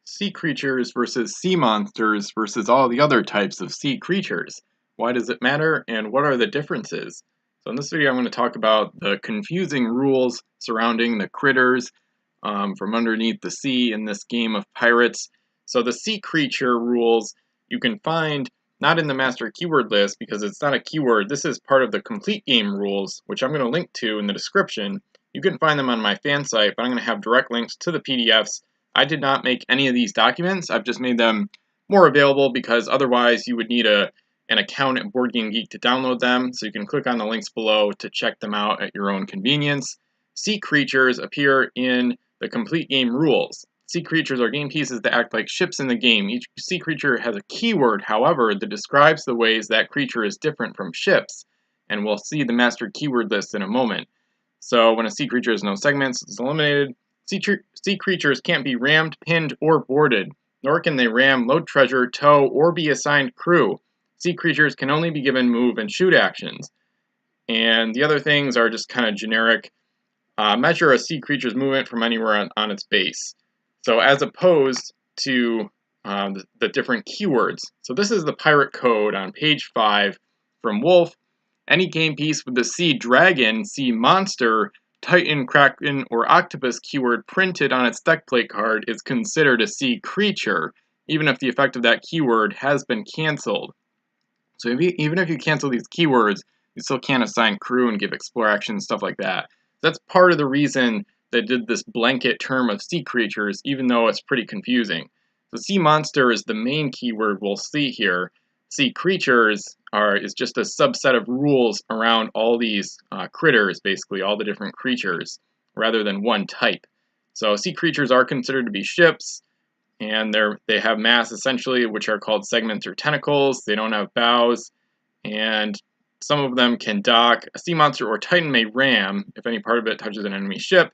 Sea creatures versus sea monsters versus all the other types of sea creatures. Why does it matter and what are the differences? So in this video I'm going to talk about the confusing rules surrounding the critters from underneath the sea in this game of pirates. So the sea creature rules you can find not in the master keyword list because it's not a keyword. This is part of the complete game rules, which I'm going to link to in the description. You can find them on my fan site, but I'm going to have direct links to the PDFs. I did not make any of these documents. I've just made them more available because otherwise you would need an account at BoardGameGeek to download them. So you can click on the links below to check them out at your own convenience. Sea creatures appear in the complete game rules. Sea creatures are game pieces that act like ships in the game. Each sea creature has a keyword, however, that describes the ways that creature is different from ships. And we'll see the master keyword list in a moment. So when a sea creature has no segments, it's eliminated. Sea creatures can't be rammed, pinned, or boarded, nor can they ram, load treasure, tow, or be assigned crew. Sea creatures can only be given move and shoot actions. And the other things are just kind of generic. Measure a sea creature's movement from anywhere on its base. So as opposed to the different keywords. So this is the pirate code on page 5 from Wolf. Any game piece with the sea dragon, sea monster, titan, kraken, or octopus keyword printed on its deck plate card is considered a sea creature, even if the effect of that keyword has been canceled. So even if you cancel these keywords, you still can't assign crew and give explore actions, stuff like that. That's part of the reason they did this blanket term of sea creatures, even though it's pretty confusing. The sea monster is the main keyword we'll see here. Sea creatures is just a subset of rules around all these critters, basically, all the different creatures, rather than one type. So sea creatures are considered to be ships, and they have mass essentially, which are called segments or tentacles. They don't have bows, and some of them can dock. A sea monster or titan may ram if any part of it touches an enemy ship,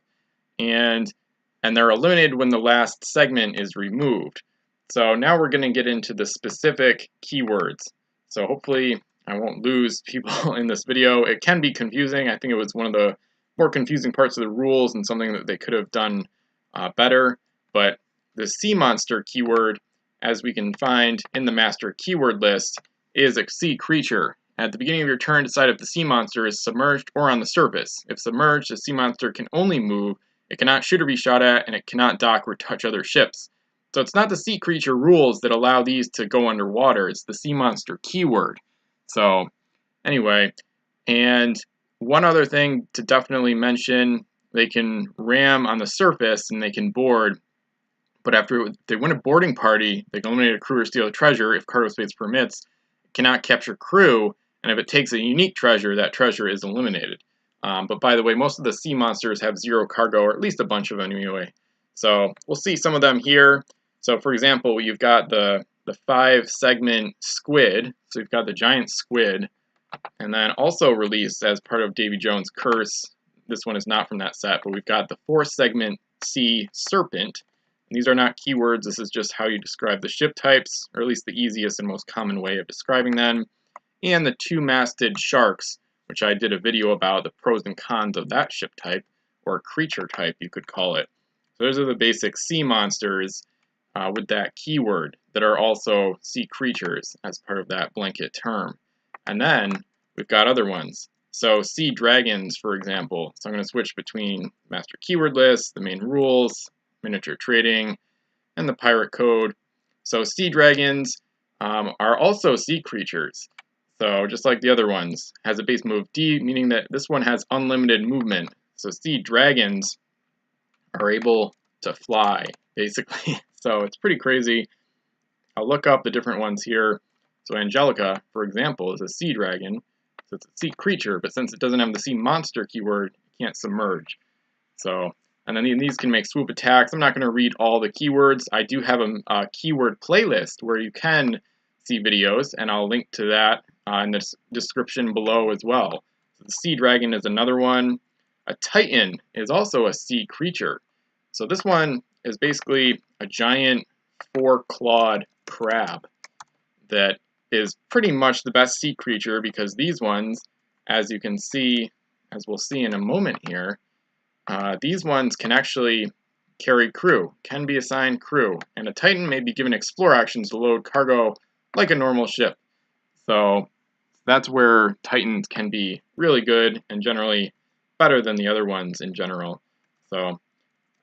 and they're eliminated when the last segment is removed. So now we're going to get into the specific keywords. So hopefully I won't lose people in this video. It can be confusing. I think it was one of the more confusing parts of the rules and something that they could have done better. But the sea monster keyword, as we can find in the master keyword list, is a sea creature. At the beginning of your turn, decide if the sea monster is submerged or on the surface. If submerged, the sea monster can only move. It cannot shoot or be shot at, and it cannot dock or touch other ships. So it's not the sea creature rules that allow these to go underwater, it's the sea monster keyword. So anyway, and one other thing to definitely mention, they can ram on the surface and they can board, but after they win a boarding party, they can eliminate a crew or steal a treasure if cargo space permits. It cannot capture crew, and if it takes a unique treasure, that treasure is eliminated. But by the way, most of the sea monsters have 0 cargo, or at least a bunch of them anyway. So we'll see some of them here. So for example, you've got the 5-segment squid. So you've got the giant squid, and then also released as part of Davy Jones' Curse. This one is not from that set, but we've got the 4-segment sea serpent. And these are not keywords, this is just how you describe the ship types, or at least the easiest and most common way of describing them. And the 2-masted sharks, which I did a video about the pros and cons of that ship type, or creature type you could call it. So those are the basic sea monsters with that keyword that are also sea creatures as part of that blanket term. And then we've got other ones. So sea dragons, for example. So I'm going to switch between master keyword list, the main rules, miniature trading, and the pirate code. So sea dragons are also sea creatures. So just like the other ones, has a base move D, meaning that this one has unlimited movement. So sea dragons are able to fly, basically. So it's pretty crazy. I'll look up the different ones here. So Angelica, for example, is a sea dragon. So it's a sea creature, but since it doesn't have the sea monster keyword, it can't submerge. So, and then these can make swoop attacks. I'm not going to read all the keywords. I do have a keyword playlist where you can see videos, and I'll link to that in the description below as well. So the sea dragon is another one. A titan is also a sea creature. So this one is basically a giant 4-clawed crab that is pretty much the best sea creature because these ones, as you can see, as we'll see in a moment here, these ones can actually carry crew, can be assigned crew, and a Titan may be given explore actions to load cargo like a normal ship. So that's where Titans can be really good and generally better than the other ones in general. So,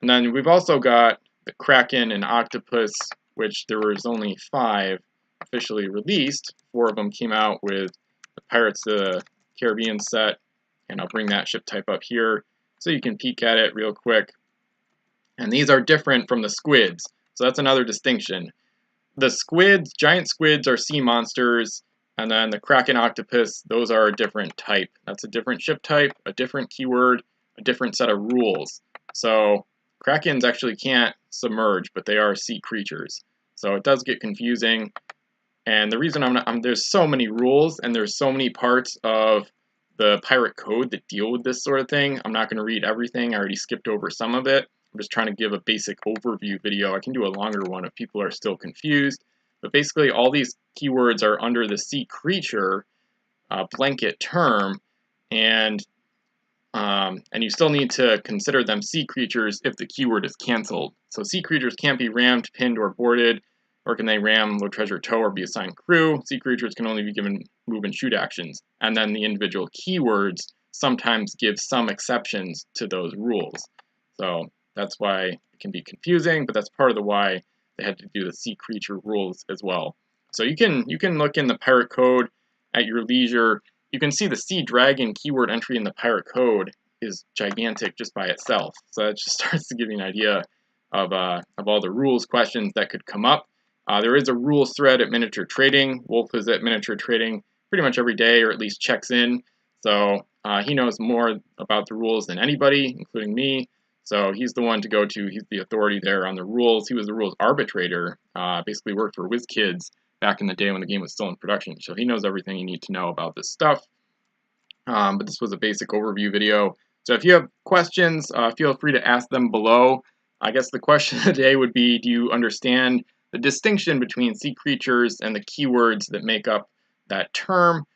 and then we've also got the Kraken and Octopus, which there was only 5 officially released. 4 of them came out with the Pirates of the Caribbean set, and I'll bring that ship type up here so you can peek at it real quick. And these are different from the squids, so that's another distinction. The squids, giant squids, are sea monsters, and then the Kraken Octopus, those are a different type. That's a different ship type, a different keyword, a different set of rules. So Krakens actually can't submerge, but they are sea creatures. So it does get confusing. And the reason there's so many rules and there's so many parts of the pirate code that deal with this sort of thing. I'm not going to read everything. I already skipped over some of it. I'm just trying to give a basic overview video. I can do a longer one if people are still confused. But basically, all these keywords are under the sea creature blanket term, and you still need to consider them sea creatures if the keyword is canceled. So sea creatures can't be rammed, pinned, or boarded, or can they ram, load treasure, tow, or be assigned crew. Sea creatures can only be given move and shoot actions. And then the individual keywords sometimes give some exceptions to those rules. So that's why it can be confusing, but that's part of the why they had to do the sea creature rules as well. So you can look in the pirate code at your leisure. You can see the sea dragon keyword entry in the pirate code is gigantic just by itself. So that just starts to give you an idea of all the rules questions that could come up. There is a rules thread at Miniature Trading. Wolf is at Miniature Trading pretty much every day, or at least checks in. So he knows more about the rules than anybody, including me. So he's the one to go to. He's the authority there on the rules. He was the rules arbitrator, basically worked for WizKids back in the day when the game was still in production. So he knows everything you need to know about this stuff. But this was a basic overview video. So if you have questions, feel free to ask them below. I guess the question today would be, do you understand the distinction between sea creatures and the keywords that make up that term?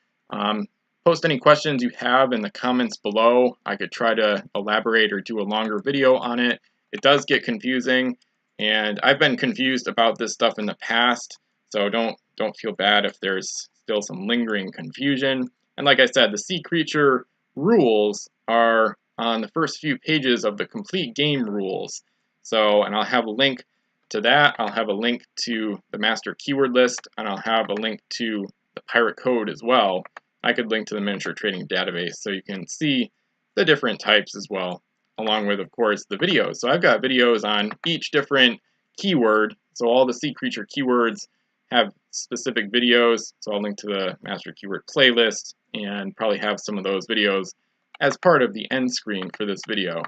Post any questions you have in the comments below. I could try to elaborate or do a longer video on it. It does get confusing, and I've been confused about this stuff in the past, so don't feel bad if there's still some lingering confusion. And like I said, the sea creature rules are on the first few pages of the complete game rules. So, and I'll have a link to that. I'll have a link to the master keyword list, and I'll have a link to the pirate code as well. I could link to the miniature trading database so you can see the different types as well, along with, of course, the videos. So I've got videos on each different keyword. So all the sea creature keywords have specific videos. So I'll link to the master keyword playlist and probably have some of those videos as part of the end screen for this video.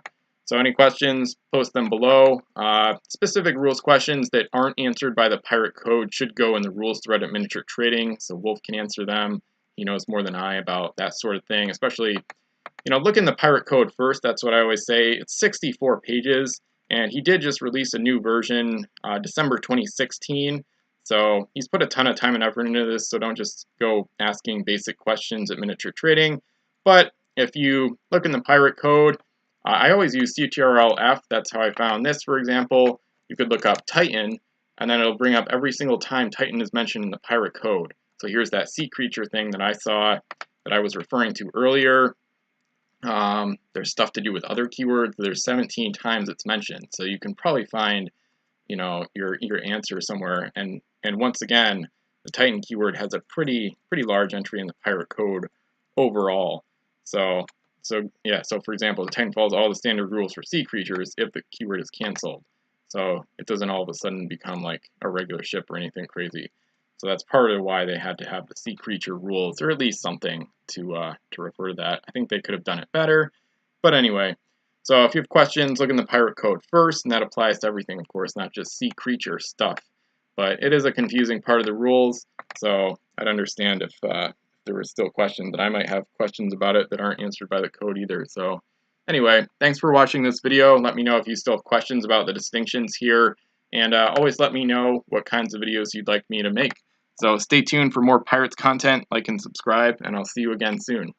So any questions, post them below. Specific rules questions that aren't answered by the pirate code should go in the rules thread at Miniature Trading, so Wolf can answer them. He knows more than I about that sort of thing, especially, look in the pirate code first. That's what I always say. It's 64 pages, and he did just release a new version December 2016. So he's put a ton of time and effort into this, so don't just go asking basic questions at Miniature Trading. But if you look in the pirate code, I always use CTRL-F. That's how I found this, for example. You could look up Titan, and then it'll bring up every single time Titan is mentioned in the pirate code. So here's that sea creature thing that I saw that I was referring to earlier. There's stuff to do with other keywords. There's 17 times it's mentioned. So you can probably find, your answer somewhere. And once again, the Titan keyword has a pretty large entry in the pirate code overall. So for example, the Titan follows all the standard rules for sea creatures if the keyword is canceled. So it doesn't all of a sudden become like a regular ship or anything crazy. So that's part of why they had to have the sea creature rules, or at least something to refer to that. I think they could have done it better, but anyway. So if you have questions, look in the pirate code first, and that applies to everything, of course, not just sea creature stuff. But it is a confusing part of the rules, so I'd understand if there were still questions, and I might have questions about it that aren't answered by the code either. So anyway, thanks for watching this video. Let me know if you still have questions about the distinctions here, and always let me know what kinds of videos you'd like me to make. So stay tuned for more Pirates content, like and subscribe, and I'll see you again soon.